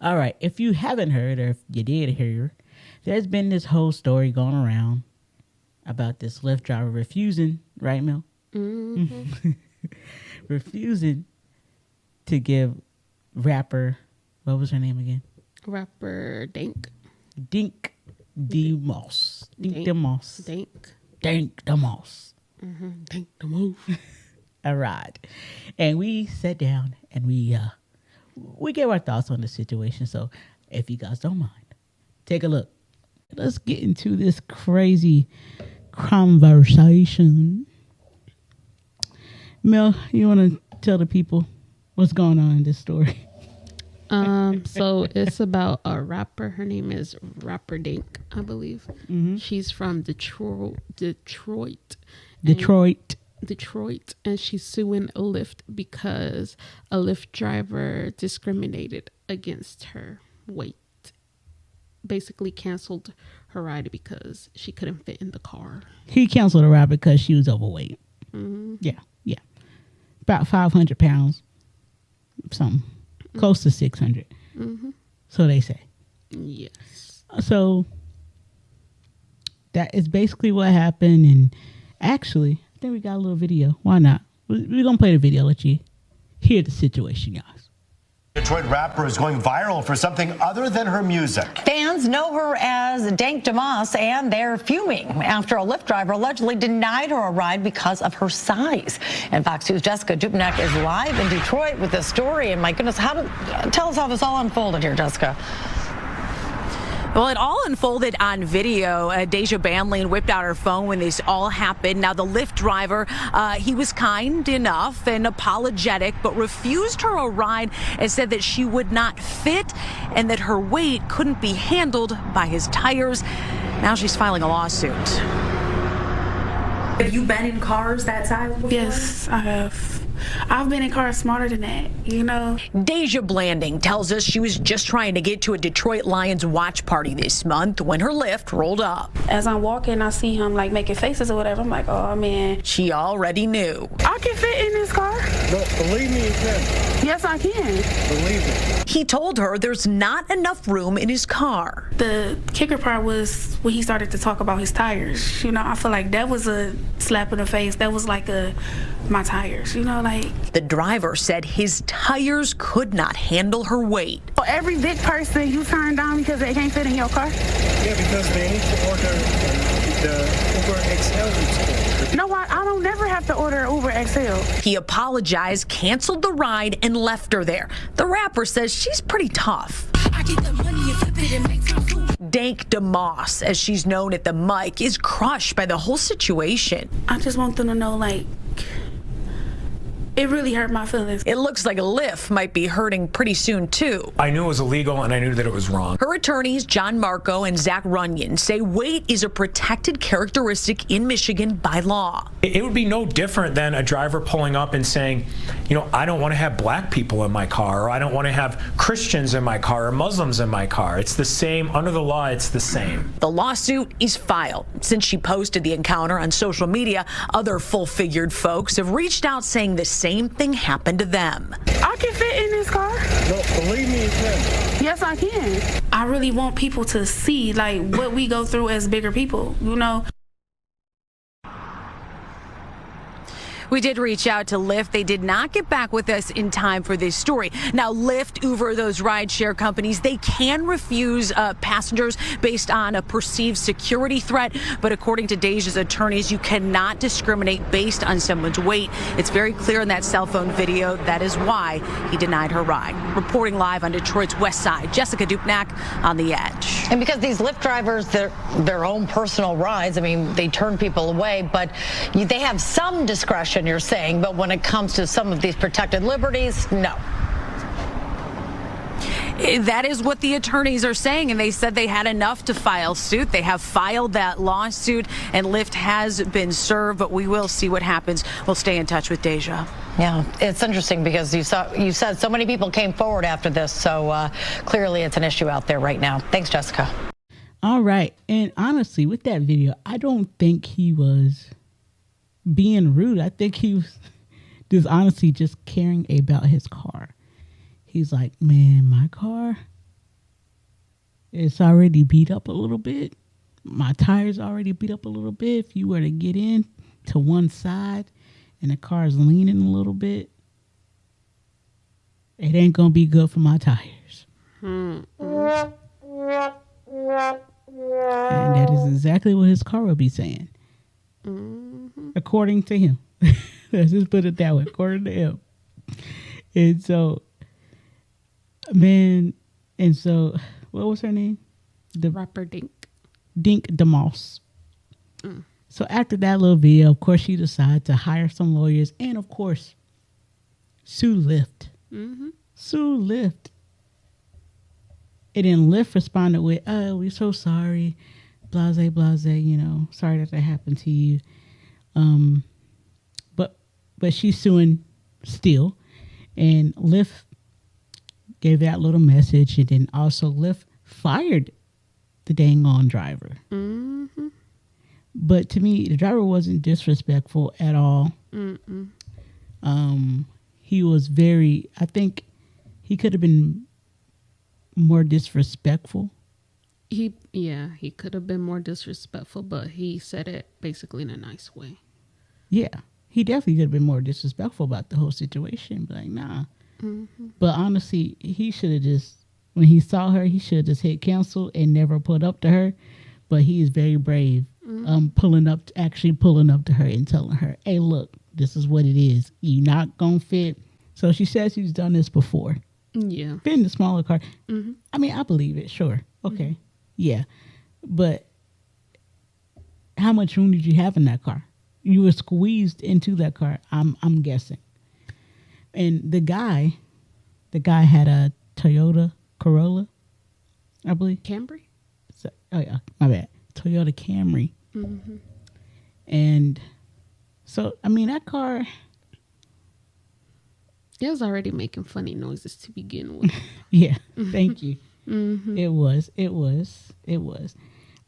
All right. If you haven't heard, or if you did hear, there's been this whole story going around about this Lyft driver refusing, right, Mel? Mm-hmm. Refusing to give rapper, what was her name again? Rapper Dank. Dink DeMoss. Dink DeMoss. Dank DeMoss. Mm-hmm. Dank DeMoss. A ride. And we sat down and we gave our thoughts on the situation. So if you guys don't mind, take a look. Let's get into this crazy conversation. Mel, you want to tell the people what's going on in this story? So it's about a rapper. Her name is Rapper Dank, I believe. Mm-hmm. She's from Detroit. And she's suing a Lyft because a Lyft driver discriminated against her weight. Basically canceled her ride because she couldn't fit in the car. He canceled her ride because she was overweight. Mm-hmm. Yeah. About 500 pounds. Something. Mm-hmm. Close to 600. Mm-hmm. So they say. Yes. So that is basically what happened. And actually, I think we got a little video. Why not? We're going to play the video, let you hear the situation, guys. Detroit rapper is going viral for something other than her music. Fans know her as Dank DeMoss, and they're fuming after a Lyft driver allegedly denied her a ride because of her size. And Fox News' Jessica Dupnack is live in Detroit with this story. And my goodness, tell us how this all unfolded here, Jessica. Well, it all unfolded on video. Deja Banlane whipped out her phone when this all happened. Now, the Lyft driver, he was kind enough and apologetic, but refused her a ride and said that she would not fit and that her weight couldn't be handled by his tires. Now she's filing a lawsuit. Have you been in cars that size before? Yes, I have. I've been in cars smarter than that, you know. Deja Blanding tells us she was just trying to get to a Detroit Lions watch party this month when her Lyft rolled up. As I'm walking, I see him like making faces or whatever. I'm like, oh man. She already knew. I can fit in this car. No, believe me, you can. Yes, I can. Believe me. He told her there's not enough room in his car. The kicker part was when he started to talk about his tires. You know, I feel like that was a slap in the face. That was like my tires, you know, like. The driver said his tires could not handle her weight. For every big person you turn down because they can't fit in your car? Yeah, because they need to order the Uber XL. You know what? I don't never have to order Uber XL. He apologized, canceled the ride, and left her there. The rapper says she's pretty tough. I get the money and flip it and make some food. Dank DeMoss, as she's known at the mic, is crushed by the whole situation. I just want them to know, like, it really hurt my feelings. It looks like a Lyft might be hurting pretty soon, too. I knew it was illegal, and I knew that it was wrong. Her attorneys, John Marco and Zach Runyon, say weight is a protected characteristic in Michigan by law. It would be no different than a driver pulling up and saying, you know, I don't want to have black people in my car, or I don't want to have Christians in my car, or Muslims in my car. It's the same. Under the law, it's the same. The lawsuit is filed. Since she posted the encounter on social media, other full-figured folks have reached out saying the same thing happened to them. I can fit in this car. No, believe me, you can. Yes, I can. I really want people to see, like, what we go through as bigger people, you know. We did reach out to Lyft. They did not get back with us in time for this story. Now, Lyft, Uber, those rideshare companies, they can refuse passengers based on a perceived security threat. But according to Deja's attorneys, you cannot discriminate based on someone's weight. It's very clear in that cell phone video. That is why he denied her ride. Reporting live on Detroit's west side, Jessica Dupnack on The Edge. And because these Lyft drivers, their own personal rides, I mean, they turn people away, but they have some discretion, you're saying, but when it comes to some of these protected liberties, no. That is what the attorneys are saying, and they said they had enough to file suit. They have filed that lawsuit, and Lyft has been served, but we will see what happens. We'll stay in touch with Deja. Yeah, it's interesting because you said so many people came forward after this, so clearly it's an issue out there right now. Thanks, Jessica. All right, and honestly, with that video, I don't think he was being rude. I think he was just honestly just caring about his car. He's like, man, my car it's already beat up a little bit. My tire's already beat up a little bit. If you were to get in to one side and the car's leaning a little bit, it ain't gonna be good for my tires. And that is exactly what his car will be saying. According to him. Let's just put it that way. According to him. And so, what was her name? The rapper Dank. Dank DeMoss. So after that little video, of course, she decided to hire some lawyers and, of course, sue Lyft. Sue Lyft. And then Lyft responded with, "Oh, we're so sorry. Blase, you know, sorry that happened to you." But she's suing still. And Lyft gave that little message. And then also Lyft fired the dang on driver. But to me, the driver wasn't disrespectful at all. He was I think he could have been more disrespectful. He could have been more disrespectful, but he said it basically in a nice way. Yeah, he definitely could have been more disrespectful about the whole situation. But like, nah. But honestly, he should have just, when he saw her, he should have just hit cancel and never put up to her. But he is very brave, pulling up to her and telling her, "Hey, look, this is what it is. You not gonna fit." So she says she's done this before. Yeah, been in the smaller car. I mean, I believe it. Sure, okay, yeah, but how much room did you have in that car? You were squeezed into that car. I'm guessing. And the guy had a Toyota Corolla, I believe. Camry. So, oh yeah, my bad. Toyota Camry. And so, I mean, that car, it was already making funny noises to begin with. Yeah, thank you. It was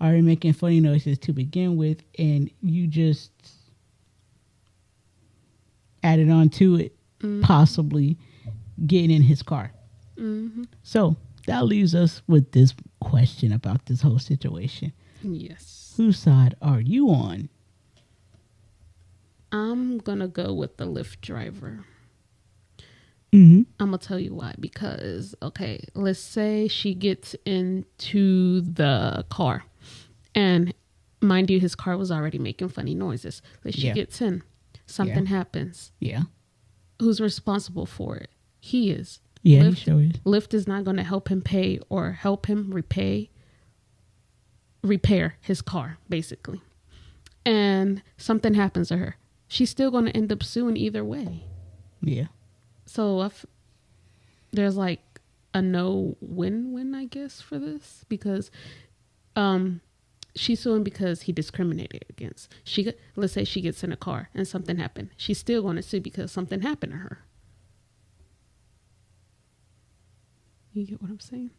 already making funny noises to begin with, and you just added on to it, possibly getting in his car. So that leaves us with this question about this whole situation. Yes. Whose side are you on? I'm gonna go with the Lyft driver. I'm gonna tell you why. Because, okay, let's say she gets into the car, and mind you, his car was already making funny noises. But she gets in, something happens. Yeah. Who's responsible for it? He is. Yeah, Lyft, he sure is. Lyft is not going to help him pay or help him repair his car, basically. And something happens to her. She's still going to end up suing either way. Yeah. So there's like a no win-win, I guess, for this, because she's suing because he discriminated against. Let's say she gets in a car and something happened. She's still going to sue because something happened to her. You get what I'm saying?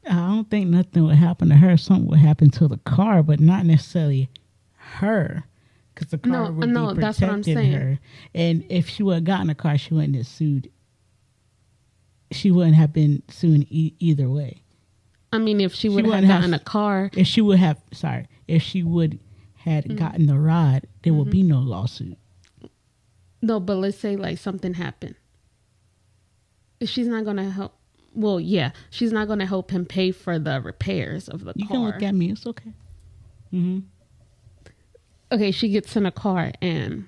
I don't think nothing would happen to her. Something would happen to the car, but not necessarily her, because the car would be protecting that's what I'm saying. her. And if she would have gotten a car, she wouldn't have sued. She wouldn't have been suing either way. I mean, if she would have gotten a car, if she would have gotten the ride, there would be no lawsuit. No, but let's say like something happened. She's not going to help. Well, yeah, she's not going to help him pay for the repairs of the car. You can look at me. It's okay. Okay, she gets in a car and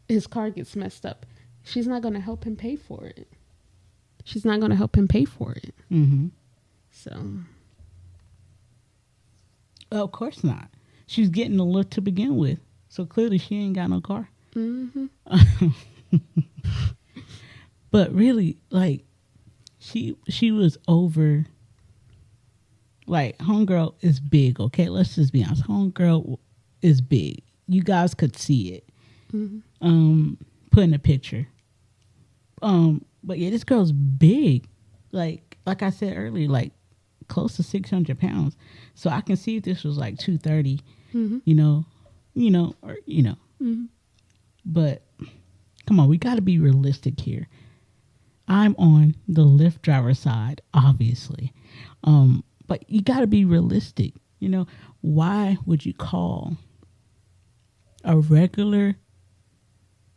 his car gets messed up. She's not going to help him pay for it. So. Well, of course not. She's getting a Lyft to begin with. So clearly she ain't got no car. But really, like, she was over. Like, homegirl is big, okay? Let's just be honest. Homegirl is big. You guys could see it. Put in a picture. But yeah, this girl's big. Like I said earlier, like close to 600 pounds. So I can see if this was like 230, But come on, we got to be realistic here. I'm on the Lyft driver side, obviously. But you got to be realistic. You know, why would you call a regular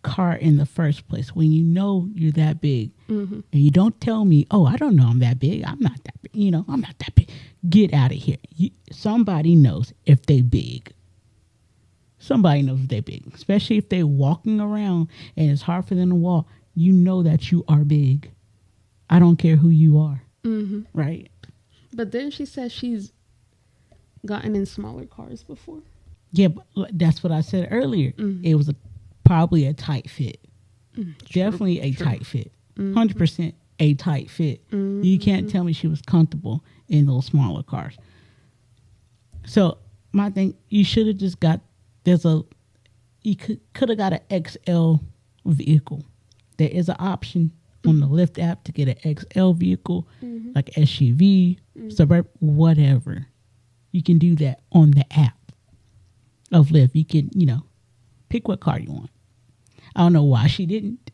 car in the first place when you know you're that big? And you don't tell me, oh, I don't know I'm that big. I'm not that big. You know, I'm not that big. Get out of here. Somebody knows if they big. Somebody knows if they big, especially if they're walking around and it's hard for them to walk. You know that you are big. I don't care who you are. Right? But then she says she's gotten in smaller cars before. Yeah, but that's what I said earlier. It was probably a tight fit. Definitely a tight fit. 100% a tight fit. You can't tell me she was comfortable in those smaller cars. So my thing, you should have just got, you could have got an XL vehicle. There is an option on the Lyft app to get an XL vehicle, like SUV, suburb, whatever. You can do that on the app of Lyft. You can, you know, pick what car you want. I don't know why she didn't.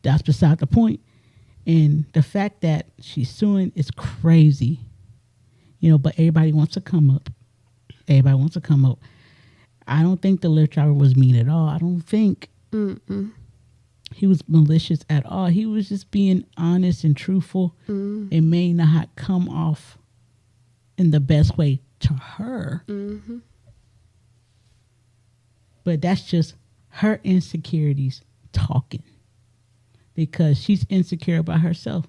That's beside the point. And the fact that she's suing is crazy. You know, but everybody wants to come up. Everybody wants to come up. I don't think the Lyft driver was mean at all. I don't think he was malicious at all. He was just being honest and truthful. It may not come off in the best way to her. But that's just her insecurities talking. Because she's insecure about herself.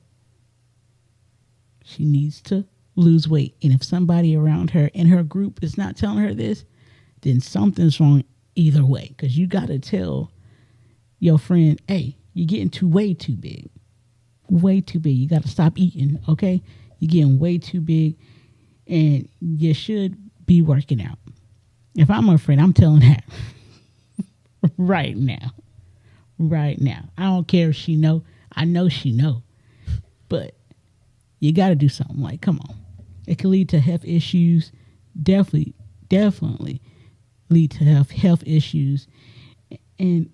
She needs to lose weight. And if somebody around her in her group is not telling her this, then something's wrong either way. Because you got to tell your friend, hey, you're getting way too big. Way too big. You got to stop eating, okay? You're getting way too big. And you should be working out. If I'm her friend, I'm telling her right now. Right now. I don't care if she know. I know she know. But you got to do something. Like, come on. It can lead to health issues. Definitely lead to health issues. And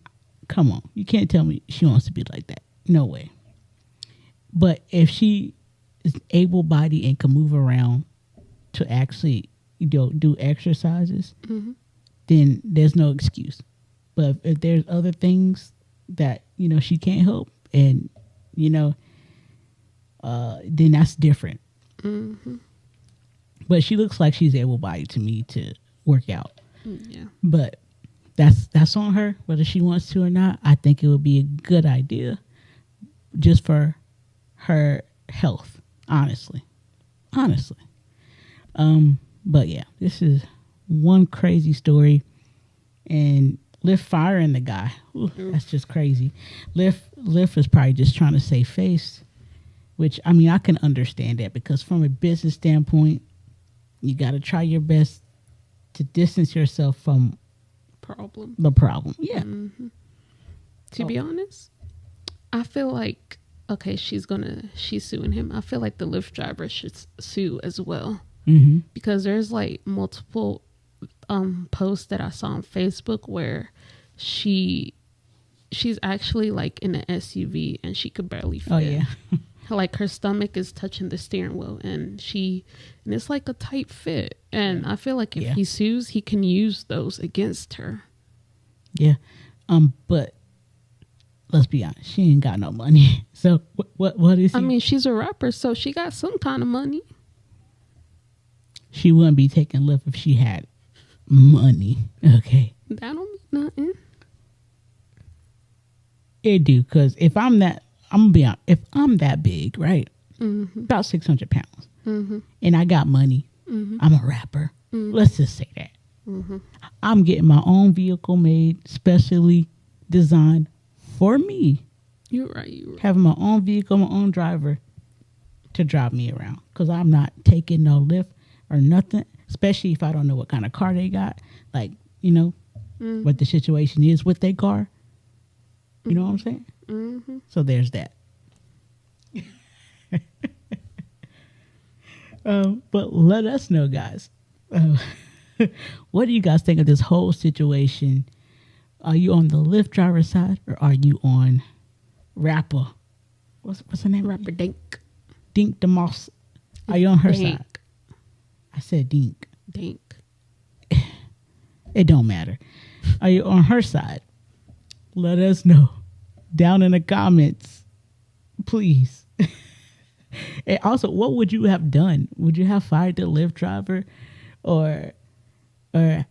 come on. You can't tell me she wants to be like that. No way. But if she is able-bodied and can move around to actually, you know, do exercises, then there's no excuse. But if there's other things that, you know, she can't help, and, you know, then that's different. But she looks like she's able-bodied to me to work out. Yeah. But that's on her, whether she wants to or not. I think it would be a good idea just for her health, honestly. But yeah, this is one crazy story. And Lyft firing the guy. Ooh, that's just crazy. Lyft is probably just trying to save face, which, I mean, I can understand that, because from a business standpoint, you got to try your best to distance yourself from the problem. Yeah. To be honest, I feel like, okay, she's suing him. I feel like the Lyft driver should sue as well. Because there's like multiple posts that I saw on Facebook where she's actually like in an SUV and she could barely fit. Oh yeah. Like her stomach is touching the steering wheel, and it's like a tight fit. And I feel like if he sues, he can use those against her. Yeah. But let's be honest, she ain't got no money. So what is he? I mean, she's a rapper, so she got some kind of money. She wouldn't be taking Lyft if she had money. Okay. That don't mean nothing. It do, because if I'm that big, right? About 600 pounds. And I got money. I'm a rapper. Let's just say that. I'm getting my own vehicle made, specially designed for me. You're right. Having my own vehicle, my own driver to drive me around. Because I'm not taking no Lyft or nothing, especially if I don't know what kind of car they got. Like, you know, what the situation is with their car. You know what I'm saying? So there's that. But let us know, guys. What do you guys think of this whole situation? Are you on the Lyft driver side, or are you on rapper what's her name? Rapper Dank. Dink DeMoss. Are you on her Dank. side? I said Dink. Dank. It don't matter. Are you on her side? Let us know down in the comments, please. And also, what would you have done? Would you have fired the Lyft driver, or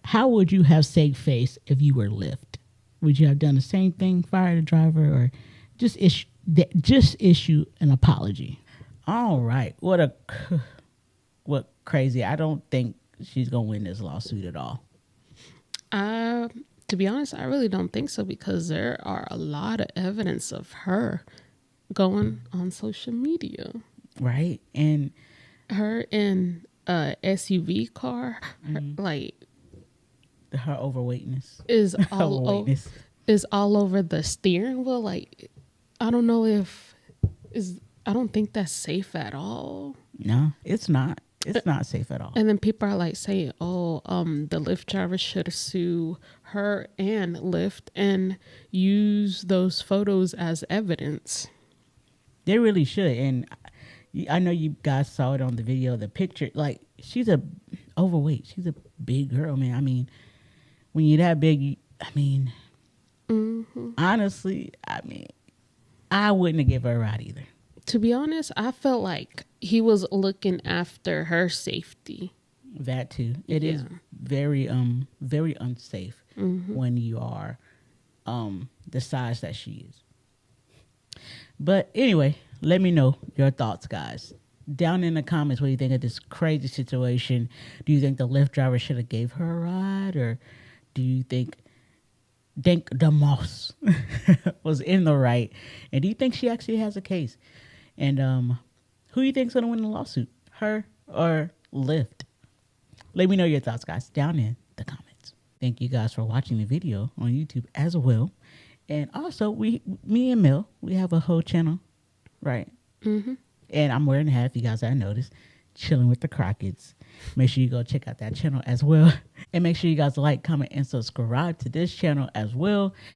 how would you have saved face if you were Lyft? Would you have done the same thing, fire the driver, or just issue an apology? All right, what crazy! I don't think she's gonna win this lawsuit at all. To be honest, I really don't think so, because there are a lot of evidence of her going on social media. Right. And her in a SUV car, her, like her overweightness is all over the steering wheel. Like, I don't know if I don't think that's safe at all. No, it's not. It's not safe at all. And then people are like saying, "Oh, the Lyft driver should sue her and Lyft and use those photos as evidence." They really should. And I know you guys saw it on the video, the picture. Like, she's overweight. She's a big girl, man. I mean, when you're that big, honestly, I wouldn't have given her a ride either. To be honest, I felt like he was looking after her safety. That too. It is very very unsafe when you are the size that she is. But anyway, let me know your thoughts, guys. Down in the comments, what do you think of this crazy situation? Do you think the Lyft driver should have gave her a ride, or do you think Dank DeMoss was in the right? And do you think she actually has a case? And who do you think's gonna win the lawsuit, her or Lyft? Let me know your thoughts, guys, down in the comments. Thank you guys for watching the video on YouTube as well. And also, me and Mel, we have a whole channel, right? Mm-hmm. And I'm wearing a hat, if you guys haven't noticed, chilling with the Crocketts. Make sure you go check out that channel as well. And make sure you guys like, comment, and subscribe to this channel as well.